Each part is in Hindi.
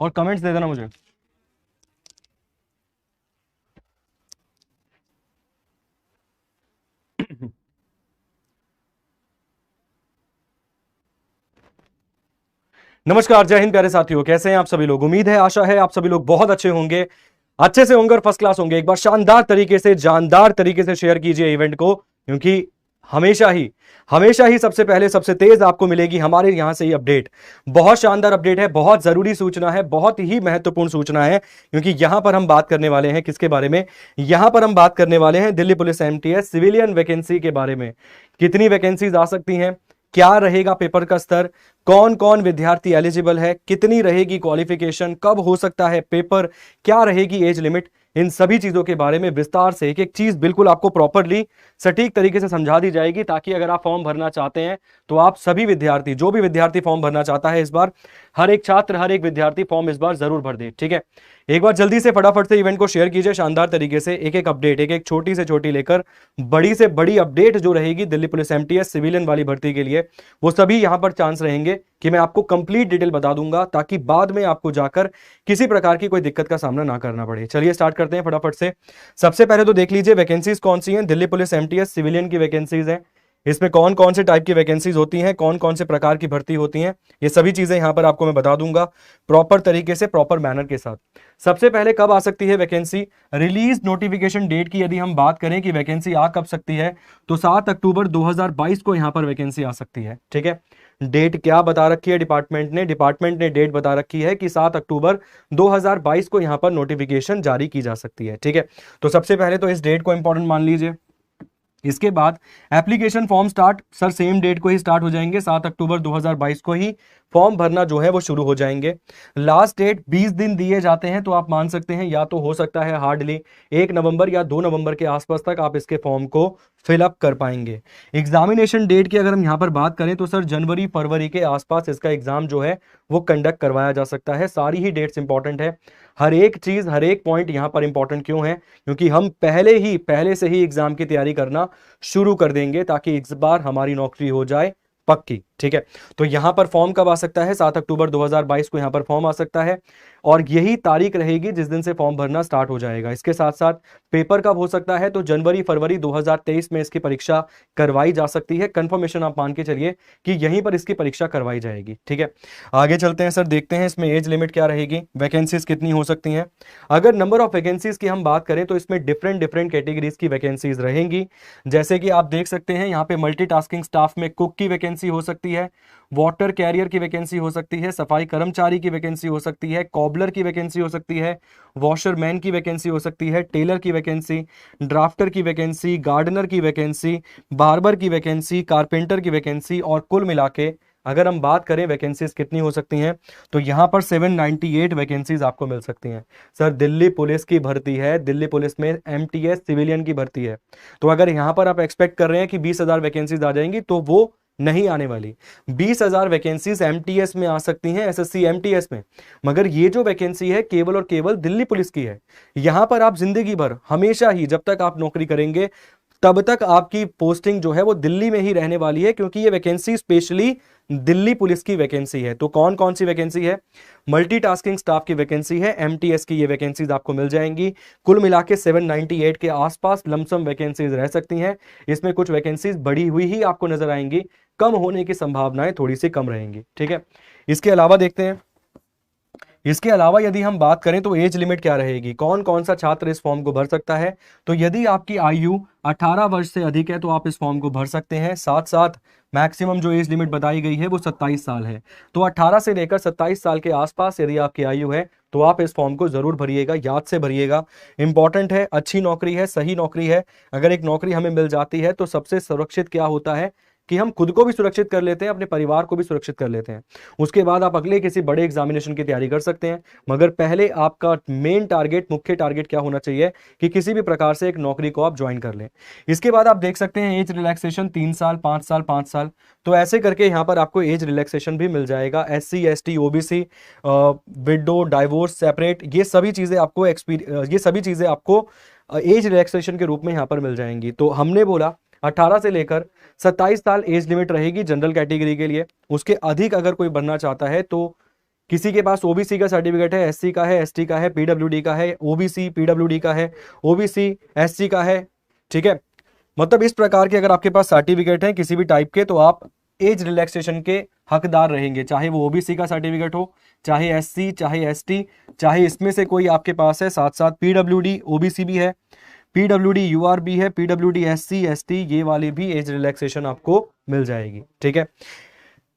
और कमेंट्स दे देना मुझे। नमस्कार, जय हिंद प्यारे साथियों, कैसे हैं आप सभी लोग। उम्मीद है, आशा है आप सभी लोग बहुत अच्छे होंगे, अच्छे से होंगे और फर्स्ट क्लास होंगे। एक बार शानदार तरीके से, जानदार तरीके से शेयर कीजिए इवेंट को, क्योंकि हमेशा ही सबसे पहले सबसे तेज आपको मिलेगी हमारे यहां से ही अपडेट। बहुत शानदार अपडेट है, बहुत जरूरी सूचना है, बहुत ही महत्वपूर्ण सूचना है, क्योंकि यहां पर हम बात करने वाले हैं किसके बारे में। यहां पर हम बात करने वाले हैं Delhi police MTS civilian vacancy के बारे में। कितनी वैकेंसीज आ सकती हैं, क्या रहेगा पेपर का स्तर, कौन कौन विद्यार्थी एलिजिबल है, कितनी रहेगी क्वालिफिकेशन, कब हो सकता है पेपर, क्या रहेगी एज लिमिट, इन सभी चीजों के बारे में विस्तार से एक एक चीज बिल्कुल आपको प्रॉपरली सटीक तरीके से समझा दी जाएगी, ताकि अगर आप फॉर्म भरना चाहते हैं तो आप सभी विद्यार्थी, जो भी विद्यार्थी फॉर्म भरना चाहता है इस बार, हर एक छात्र, हर एक विद्यार्थी फॉर्म इस बार जरूर भर दे। ठीक है, एक बार जल्दी से फटाफट से इवेंट को शेयर कीजिए शानदार तरीके से। एक एक अपडेट, एक एक छोटी से छोटी लेकर बड़ी से बड़ी अपडेट जो रहेगी दिल्ली पुलिस एमटीएस सिविलियन वाली भर्ती के लिए, वो सभी यहां पर चांस रहेंगे कि मैं आपको कंप्लीट डिटेल बता दूंगा, ताकि बाद में आपको जाकर किसी प्रकार की कोई दिक्कत का सामना ना करना पड़े। चलिए स्टार्ट करते हैं फटाफट से। सबसे पहले तो देख लीजिए वैकेंसीज कौन सी हैं। दिल्ली पुलिस एमटीएस सिविलियन की वैकेंसीज हैं। इसमें कौन कौन से टाइप की वैकेंसीज होती हैं, कौन कौन से प्रकार की भर्ती होती हैं, ये सभी चीजें यहां पर आपको मैं बता दूंगा प्रॉपर तरीके से, प्रॉपर मैनर के साथ। सबसे पहले कब आ सकती है वैकेंसी, रिलीज नोटिफिकेशन डेट की यदि हम बात करें कि वैकेंसी आ कब सकती है, तो 7 अक्टूबर 2022 को यहां पर वैकेंसी आ सकती है। ठीक है, डेट क्या बता रखी है डिपार्टमेंट ने डेट बता रखी है कि 7 अक्टूबर 2022 को यहां पर नोटिफिकेशन जारी की जा सकती है। ठीक है, तो सबसे पहले तो इस डेट को इंपॉर्टेंट मान लीजिए। इसके बाद application form start, sir same date को ही स्टार्ट हो जाएंगे, 7 अक्टूबर 2022 को ही फॉर्म भरना जो है वो शुरू हो जाएंगे। लास्ट डेट 20 दिन दिए जाते हैं, तो आप मान सकते हैं या तो हो सकता है हार्डली 1 नवंबर या 2 नवंबर के आसपास तक आप इसके फॉर्म को फिलअप कर पाएंगे। एग्जामिनेशन डेट की अगर हम यहां पर बात करें तो सर जनवरी फरवरी के आसपास इसका एग्जाम जो है वो कंडक्ट करवाया जा सकता है। सारी ही डेट्स इंपॉर्टेंट है, हर एक चीज, हर एक पॉइंट यहां पर इंपॉर्टेंट क्यों है, क्योंकि हम पहले से ही एग्जाम की तैयारी करना शुरू कर देंगे, ताकि इस बार हमारी नौकरी हो जाए पक्की। ठीक है, तो यहां पर फॉर्म कब आ सकता है, 7 अक्टूबर 2022 को यहां पर फॉर्म आ सकता है, और यही तारीख रहेगी जिस दिन से फॉर्म भरना स्टार्ट हो जाएगा। इसके साथ साथ पेपर कब हो सकता है, तो जनवरी फरवरी 2023 में इसकी परीक्षा करवाई जा सकती है। कंफर्मेशन आप मान के चलिए कि यहीं पर इसकी परीक्षा करवाई जाएगी। ठीक है, आगे चलते हैं सर, देखते हैं इसमें एज लिमिट क्या रहेगी, वैकेंसीज कितनी हो सकती हैं। अगर नंबर ऑफ वैकेंसीज की हम बात करें तो इसमें डिफरेंट डिफरेंट कैटेगरीज की वैकेंसीज रहेंगी। जैसे कि आप देख सकते हैं यहाँ पे मल्टीटास्किंग स्टाफ में कुक की वैकेंसी हो सकती है, वाटर कैरियर की वैकेंसी हो सकती है, सफाई कर्मचारी की वैकेंसी हो सकती है, कॉबलर की वैकेंसी हो सकती है, वॉशरमैन की वैकेंसी हो सकती है, टेलर की वैकेंसी, ड्राफ्टर की वैकेंसी, गार्डनर की वैकेंसी, बार्बर की वैकेंसी, कारपेंटर की वैकेंसी, और कुल मिला के अगर हम बात करें वैकेंसीज कितनी हो सकती हैं, तो यहां पर 798 वैकेंसीज आपको मिल सकती हैं। सर दिल्ली पुलिस की भर्ती है, दिल्ली पुलिस में एमटीएस सिविलियन की भर्ती है, तो अगर यहां पर आप एक्सपेक्ट कर रहे हैं कि 20,000 वैकेंसीज आ जाएंगी, तो वो नहीं आने वाली। 20,000 वैकेंसीज एमटीएस में आ सकती हैं, एसएससी एमटीएस में, मगर ये जो वैकेंसी है केवल और केवल दिल्ली पुलिस की है। यहां पर आप जिंदगी भर, हमेशा ही, जब तक आप नौकरी करेंगे तब तक आपकी पोस्टिंग जो है वो दिल्ली में ही रहने वाली है, क्योंकि ये वैकेंसी स्पेशली दिल्ली पुलिस की वैकेंसी है। तो कौन कौन सी वैकेंसी है, मल्टीटास्किंग स्टाफ की वैकेंसी है, एमटीएस की ये वैकेंसीज आपको मिल जाएंगी। कुल मिला के 798 के आसपास लमसम वैकेंसीज रह सकती हैं। इसमें कुछ वैकेंसीज बढ़ी हुई ही आपको नजर आएंगी, कम होने की संभावनाएं थोड़ी सी कम रहेंगी। ठीक है, इसके अलावा देखते हैं, इसके अलावा यदि हम बात करें तो एज लिमिट क्या रहेगी, कौन कौन सा छात्र इस फॉर्म को भर सकता है। तो यदि आपकी आयु 18 वर्ष से अधिक है तो आप इस फॉर्म को भर सकते हैं। साथ साथ मैक्सिमम जो एज लिमिट बताई गई है वो 27 साल है, तो 18 से लेकर 27 साल के आसपास यदि आपकी आयु है तो आप इस फॉर्म को जरूर भरिएगा, याद से भरिएगा, इंपॉर्टेंट है, अच्छी नौकरी है, सही नौकरी है। अगर एक नौकरी हमें मिल जाती है तो सबसे सुरक्षित क्या होता है कि हम खुद को भी सुरक्षित कर लेते हैं, अपने परिवार को भी सुरक्षित कर लेते हैं। उसके बाद आप अगले किसी बड़े एग्जामिनेशन की तैयारी कर सकते हैं, मगर पहले आपका मेन टारगेट, मुख्य टारगेट क्या होना चाहिए कि किसी भी प्रकार से एक नौकरी को आप ज्वाइन कर लें। इसके बाद आप देख सकते हैं एज रिलैक्सेशन 3 साल, 5 साल, 5 साल, तो ऐसे करके यहां पर आपको एज रिलैक्सेशन भी मिल जाएगा। SC ST OBC, window, divorce, separate, ये सभी चीजें आपको एज रिलैक्सेशन के रूप में यहां पर मिल जाएंगी। तो हमने बोला 18 से लेकर 27 साल एज लिमिट रहेगी जनरल कैटेगरी के लिए। उसके अधिक अगर कोई बनना चाहता है तो किसी के पास ओबीसी का सर्टिफिकेट है, एससी का है, एसटी का है, पीडब्ल्यूडी का है, ओबीसी पीडब्ल्यूडी का है, ओबीसी एससी का है, ठीक है। मतलब इस प्रकार के अगर आपके पास सर्टिफिकेट है किसी भी टाइप के, तो आप एज रिलैक्सेशन के हकदार रहेंगे, चाहे वो ओबीसी का सर्टिफिकेट हो, चाहे एससी, चाहे एसटी, चाहे इसमें से कोई आपके पास है, साथ साथ पीडब्ल्यूडी ओबीसी भी है, पीडब्ल्यूडी यूआरबी है, पीडब्ल्यूडी एससी एसटी, ये वाले भी एज रिलैक्सेशन आपको मिल जाएगी, ठीक है।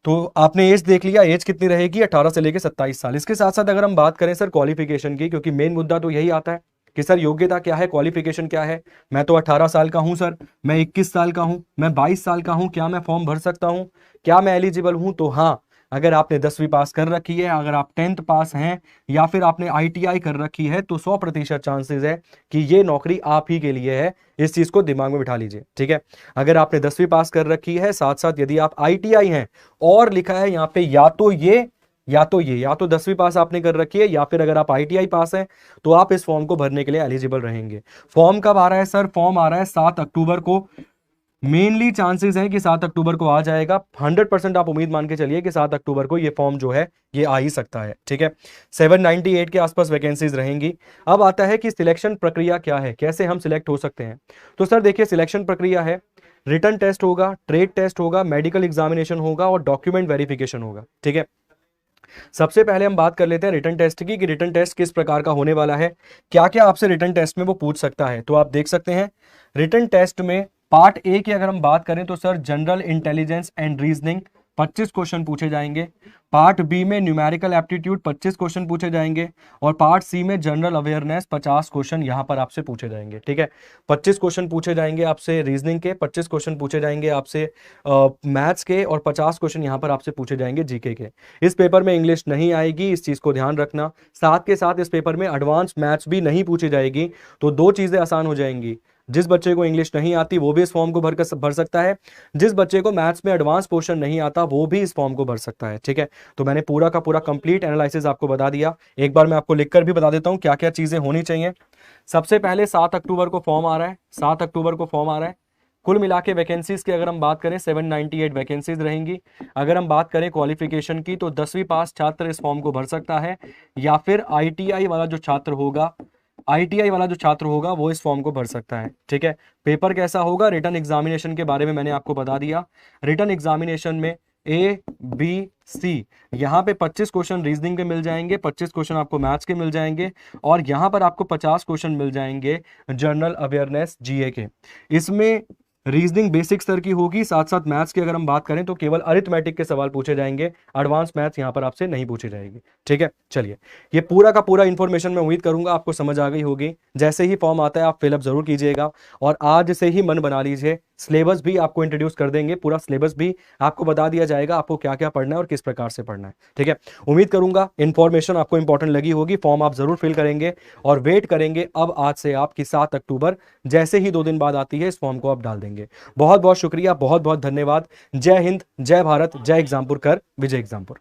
तो आपने एज देख लिया, एज कितनी रहेगी, 18 से लेकर 27 साल। इसके साथ साथ अगर हम बात करें सर क्वालिफिकेशन की, क्योंकि मेन मुद्दा तो यही आता है कि सर योग्यता क्या है, क्वालिफिकेशन क्या है। मैं तो 18 साल का हूं सर, मैं 21 साल का हूं, मैं 22 साल का हूं, क्या मैं फॉर्म भर सकता हूं, क्या मैं एलिजिबल हूं? तो हाँ, अगर आपने 10वीं पास कर रखी है, अगर आप 10th पास हैं, या फिर आपने ITI कर रखी है, तो 100% चांसेस है कि ये नौकरी आप ही के लिए है। इस चीज को दिमाग में बिठा लीजिए, ठीक है। अगर आपने 10वीं पास कर रखी है, साथ साथ यदि आप ITI हैं, और लिखा है यहाँ पे या तो ये या तो ये, या तो 10वीं पास आपने कर रखी है, या फिर अगर आप ITI पास हैं, तो आप इस फॉर्म को भरने के लिए एलिजिबल रहेंगे। फॉर्म कब आ रहा है सर? फॉर्म आ रहा है 7 अक्टूबर को। मेनली चांसेस हैं कि 7 अक्टूबर को आ जाएगा। 100% आप उम्मीद मान के चलिए कि 7 अक्टूबर को ये फॉर्म जो है ये आ ही सकता है, ठीक है। 798 के आसपास वैकेंसीज रहेंगी। अब आता है कि सिलेक्शन प्रक्रिया क्या है, कैसे हम सिलेक्ट हो सकते हैं। तो सर देखिए, सिलेक्शन प्रक्रिया है, रिटन टेस्ट होगा, ट्रेड टेस्ट होगा, मेडिकल एग्जामिनेशन होगा और डॉक्यूमेंट वेरिफिकेशन होगा, ठीक है। सबसे पहले हम बात कर लेते हैं रिटन टेस्ट की, कि रिटन टेस्ट किस प्रकार का होने वाला है, क्या क्या आपसे रिटन टेस्ट में वो पूछ सकता है। तो आप देख सकते हैं रिटन टेस्ट में पार्ट ए की अगर हम बात करें तो sir general intelligence and reasoning 25 question पूछे जाएंगे। पार्ट बी में न्यूमेरिकल एप्टीट्यूड 25 क्वेश्चन पूछे जाएंगे। और पार्ट सी में जनरल अवेयरनेस 50 क्वेश्चन यहां पर आपसे पूछे जाएंगे, ठीक है। 25 क्वेश्चन पूछे जाएंगे आपसे रीजनिंग के, 25 क्वेश्चन पूछे जाएंगे आपसे मैथ्स के, और 50 क्वेश्चन यहां पर आपसे पूछे जाएंगे जीके के। इस पेपर में इंग्लिश नहीं आएगी, इस चीज को ध्यान रखना। साथ के साथ इस पेपर में एडवांस मैथ्स भी नहीं पूछी जाएगी। तो दो चीजें आसान हो जाएंगी, जिस बच्चे को इंग्लिश नहीं आती वो भी इस फॉर्म को भर सकता है, जिस बच्चे को मैथ्स में एडवांस पोर्शन नहीं आता वो भी इस फॉर्म को भर सकता है, ठीक है। तो मैंने पूरा का पूरा कंप्लीट एनालिसिस आपको बता दिया। एक बार मैं आपको लिखकर भी बता देता हूं क्या क्या चीजें होनी चाहिए। सबसे पहले 7 अक्टूबर को फॉर्म आ रहा है, 7 अक्टूबर को फॉर्म आ रहा है। कुल मिला के वैकेंसीज की अगर हम बात करें 798 वैकेंसीज रहेंगी। अगर हम बात करें क्वालिफिकेशन की, तो 10वीं पास छात्र इस फॉर्म को भर सकता है, या फिर ITI वाला जो छात्र होगा, ITI वाला जो छात्र होगा वो इस फॉर्म को भर सकता है, ठीक है। पेपर कैसा होगा, रिटन एग्जामिनेशन के बारे में मैंने आपको बता दिया। रिटन एग्जामिनेशन में ABC यहाँ पे 25 क्वेश्चन रीजनिंग के मिल जाएंगे, 25 क्वेश्चन आपको मैथ्स के मिल जाएंगे, और यहाँ पर आपको 50 क्वेश्चन मिल जाएंगे जनरल अवेयरनेस GA के। इसमें रीजनिंग बेसिक स्तर की होगी, साथ साथ मैथ्स की अगर हम बात करें तो केवल अरिथमेटिक के सवाल पूछे जाएंगे, एडवांस मैथ्स यहाँ पर आपसे नहीं पूछी जाएगी, ठीक है। चलिए, ये पूरा का पूरा इन्फॉर्मेशन मैं उम्मीद करूंगा आपको समझ आ गई होगी। जैसे ही फॉर्म आता है आप फिलअप जरूर कीजिएगा, और आज से ही मन बना लीजिए। सिलेबस भी आपको इंट्रोड्यूस कर देंगे, पूरा सिलेबस भी आपको बता दिया जाएगा आपको क्या क्या पढ़ना है और किस प्रकार से पढ़ना है, ठीक है। उम्मीद करूंगा इन्फॉर्मेशन आपको इंपॉर्टेंट लगी होगी। फॉर्म आप जरूर फिल करेंगे और वेट करेंगे अब आज से आपकी 7 अक्टूबर जैसे ही 2 दिन बाद आती है, इस फॉर्म को आप डाल देंगे। बहुत बहुत शुक्रिया, बहुत बहुत धन्यवाद। जय हिंद, जय भारत, जय एग्जामपुर कर, विजय एग्जामपुर।